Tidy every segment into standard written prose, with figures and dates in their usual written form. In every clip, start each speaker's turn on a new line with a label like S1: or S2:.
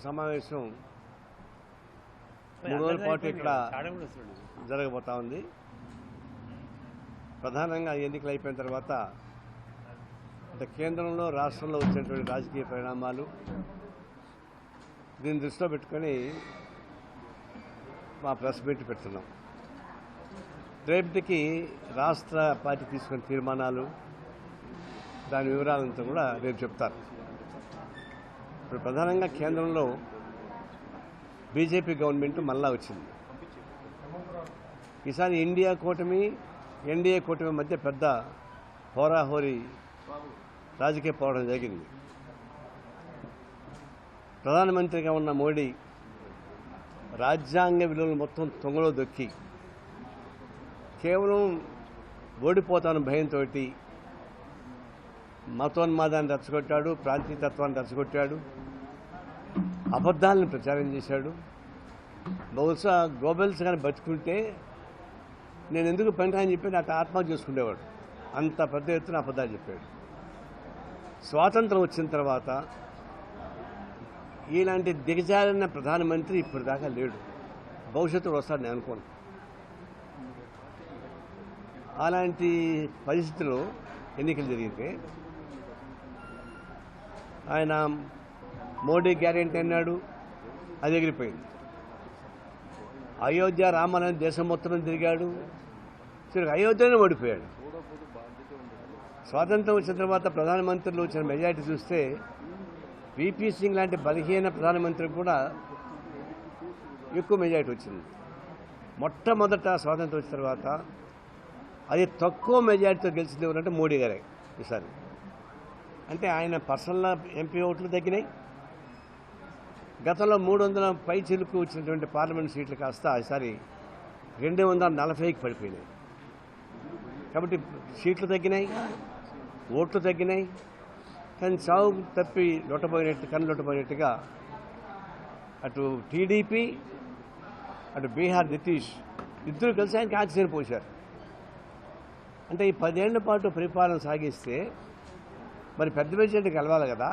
S1: సమావేశం 3 రోజుల పాటు ఇక్కడ జరగబోతా ఉంది. ప్రధానంగా ఎన్నికలు అయిపోయిన తర్వాత అంటే కేంద్రంలో రాష్ట్రంలో వచ్చినటువంటి రాజకీయ పరిణామాలు దీన్ని దృష్టిలో పెట్టుకొని మా ప్రెస్ మీట్ పెడుతున్నాం. రేపటికి రాష్ట్ర పార్టీ తీసుకున్న తీర్మానాలు దాని వివరాలంతా కూడా రేపు చెప్తారు. ఇప్పుడు ప్రధానంగా కేంద్రంలో బీజేపీ గవర్నమెంట్ మళ్ళా వచ్చింది. ఈసారి ఎన్డీఏ కూటమి మధ్య పెద్ద హోరాహోరీ రాజకీయ పోరాటం జరిగింది. ప్రధానమంత్రిగా ఉన్న మోడీ రాజ్యాంగ విలువలు మొత్తం తొంగలో దొక్కి కేవలం ఓడిపోతాను భయంతో మతోన్మాదాన్ని రెచ్చగొట్టాడు, ప్రాంతీయతత్వాన్ని రెచ్చగొట్టాడు, అబద్ధాలను ప్రచారం చేశాడు. బహుశా గోబెల్స్ కానీ బతుకుంటే నేను ఎందుకు పనికిరాని చెప్పి నాకు ఆత్మహత్య చేసుకునేవాడు. అంత పెద్ద ఎత్తున అబద్ధాలు చెప్పాడు. స్వాతంత్రం వచ్చిన తర్వాత ఇలాంటి దిగజారిన ప్రధానమంత్రి ఇప్పటిదాకా లేడు. భవిష్యత్తులో వస్తాడు నేను అనుకోను. అలాంటి పరిస్థితుల్లో ఎన్నికలు జరిగితే ఆయన మోడీ గ్యారెంటీ అన్నాడు, అది ఎగిరిపోయింది. అయోధ్య రామాలయం దేశం మొత్తం తిరిగాడు, అయోధ్యనే ఓడిపోయాడు. స్వాతంత్రం వచ్చిన తర్వాత ప్రధానమంత్రులు వచ్చిన మెజారిటీ చూస్తే వీపీ సింగ్ లాంటి బలహీన ప్రధానమంత్రికి కూడా ఎక్కువ మెజారిటీ వచ్చింది. మొట్టమొదట స్వాతంత్రం వచ్చిన తర్వాత అది తక్కువ మెజారిటీతో గెలిచింది ఎవరంటే మోడీ గారే ఈసారి. అంటే ఆయన పర్సనల్ ఎంపీ ఓట్లు తగ్గినాయి. గతంలో 300 పై చిలుకు వచ్చినటువంటి పార్లమెంట్ సీట్లు కాస్త ఈసారి 240కి పడిపోయినాయి. కాబట్టి సీట్లు తగ్గినాయి, ఓట్లు తగ్గినాయి. కానీ చావు తప్పి లొట్టపోయినట్టుగా అటు టీడీపీ అటు బీహార్ నితీష్ ఇద్దరు కలిసి ఆయనకి ఆక్సిజన్ పోశారు. అంటే ఈ 10 ఏళ్ల పాటు పరిపాలన సాగిస్తే మరి పెద్ద మెజారిటీ కలవాలి కదా,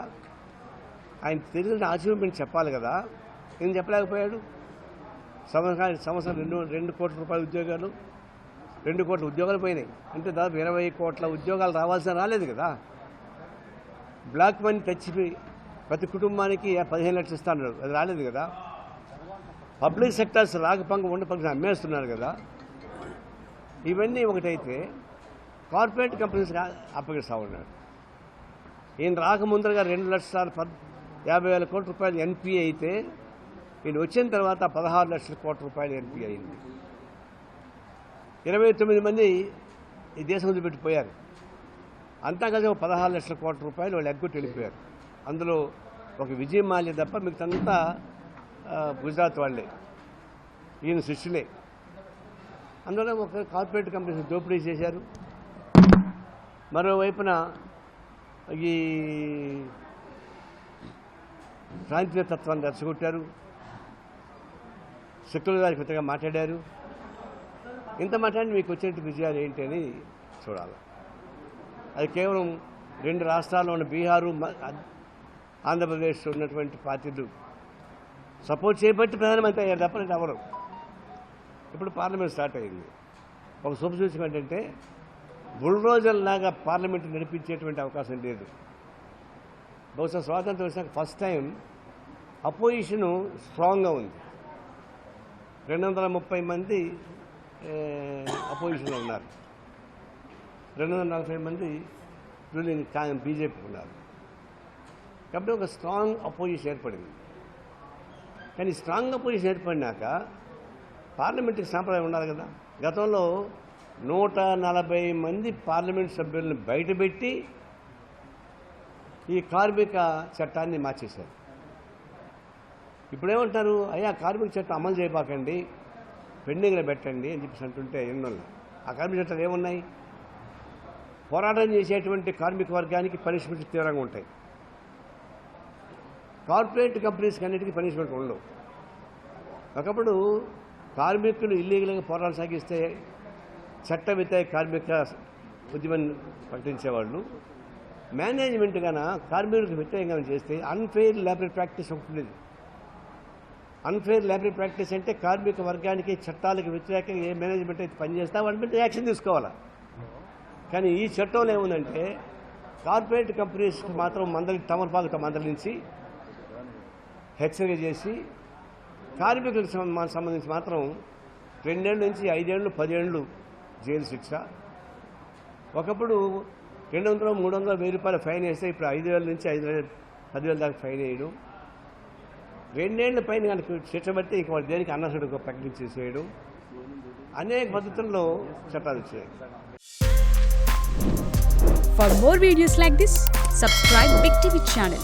S1: ఆయన తెలిసిన అచీవ్మెంట్ చెప్పాలి కదా. ఏం చెప్పలేకపోయాడు. సంవత్సరం 2 కోట్ల రూపాయల ఉద్యోగాలు, 2 కోట్ల ఉద్యోగాలు పోయినాయి. అంటే దాదాపు 20 కోట్ల ఉద్యోగాలు రావాల్సిన రాలేదు కదా. బ్లాక్ మనీ తెచ్చి ప్రతి కుటుంబానికి 15 లక్షలు ఇస్తాడు, అది రాలేదు కదా. పబ్లిక్ సెక్టర్స్ ఉండపంగ అమ్మేస్తున్నారు కదా. ఇవన్నీ ఒకటైతే కార్పొరేట్ కంపెనీస్ అప్పగిస్తూ ఉన్నాడు. ఈయన రాకముందరగా 2,50,000 కోట్ల రూపాయలు ఎన్పీఏ అయితే ఈయన వచ్చిన తర్వాత 16 లక్షల కోట్ల రూపాయలు ఎన్పీఏ అయింది. 29 మంది ఈ దేశం వదిలిపెట్టిపోయారు. అంతా కలిసి 16 లక్షల కోట్ల రూపాయలు వాళ్ళు ఎగ్గొట్టి వెళ్ళిపోయారు. అందులో ఒక విజయ్ మాల్యా తప్ప మిగతంతా గుజరాత్ వాళ్ళే, ఈయన శిష్యులే. అందులో ఒక కార్పొరేట్ కంపెనీస్ దోపిడీ చేశారు. మరోవైపున ఈ ప్రాంతీయ తత్వాన్ని రెచ్చగొట్టారు, సెక్యులరిజంగా మాట్లాడారు. ఇంత మాట్లాడి మీకు వచ్చేటి విజయాలు ఏంటి అని చూడాలి. అది కేవలం 2 రాష్ట్రాల్లో ఉన్న బీహారు ఆంధ్రప్రదేశ్ ఉన్నటువంటి పార్టీలు సపోర్ట్ చేయబట్టి ప్రధానమంత్రి అయ్యారు తప్ప ఎవరు. ఇప్పుడు పార్లమెంట్ స్టార్ట్ అయింది. ఒక శుభసూచకం ఏంటంటే బుల్డోజర్లాగా పార్లమెంట్ నడిపించేటువంటి అవకాశం లేదు. బహుశా స్వాతంత్రం వచ్చాక ఫస్ట్ టైం అపోజిషను స్ట్రాంగ్గా ఉంది. 230 మంది అపోజిషన్లో ఉన్నారు, 240 మంది రూలింగ్ బీజేపీ ఉన్నారు. కాబట్టి ఒక స్ట్రాంగ్ అపోజిషన్ ఏర్పడింది. కానీ స్ట్రాంగ్ అపోజిషన్ ఏర్పడినాక పార్లమెంట్కి సాంప్రదాయం ఉండాలి కదా. గతంలో 140 మంది పార్లమెంట్ సభ్యులను బయటపెట్టి ఈ కార్మిక చట్టాన్ని మార్చేశారు. ఇప్పుడేమంటారు, అయ్యా కార్మిక చట్టం అమలు చేయబాకండి, పెండింగ్లో పెట్టండి అని చెప్పేసి అంటుంటే ఎన్నోళ్ళు. ఆ కార్మిక చట్టాలు ఏమున్నాయి? పోరాటం చేసేటువంటి కార్మిక వర్గానికి పనిష్మెంట్ తీవ్రంగా ఉంటాయి. కార్పొరేట్ కంపెనీస్కి అన్నిటికీ పనిష్మెంట్ ఉండవు. ఒకప్పుడు కార్మికులు ఇల్లీగల్గా పోరాటం సాగిస్తే చట్ట వ్యతిరేక కార్మిక ఉద్యమం ప్రకటించేవాళ్ళు. మేనేజ్మెంట్ కన్నా కార్మికులకు వ్యతిరేకంగా చేస్తే అన్ఫెయిర్ లేబర్ ప్రాక్టీస్ ఒకటి ఉండేది. అన్ఫేర్ లేబర్ ప్రాక్టీస్ అంటే కార్మిక వర్గానికి చట్టాలకు వ్యతిరేకంగా ఏ మేనేజ్మెంట్ అయితే పనిచేస్తా వాటి మీద యాక్షన్ తీసుకోవాలి. కానీ ఈ చట్టంలో ఏముందంటే కార్పొరేట్ కంపెనీస్కి మాత్రం తమలపాకుతో మందలించి హెచ్చరిక చేసి కార్మికులకు సంబంధించి మాత్రం 2 ఏళ్ళ నుంచి 5 ఏళ్ళు 10 ఏళ్ళు జైలు శిక్ష. ఒకప్పుడు 200, 300, 1000 రూపాయలు ఫైన్ వేస్తే ఇప్పుడు 5,000 నుంచి 10,000 దాకా ఫైన్ వేయడం. 2 ఏళ్ల పైన కనుక శిక్ష బట్టి ఇంక వాళ్ళు దేనికి అనర్హుడుగా ప్రకటించేసేయడం, అనేక పద్ధతుల్లో చట్టాలు వచ్చాయి.
S2: For more videos like this, subscribe Big TV channel.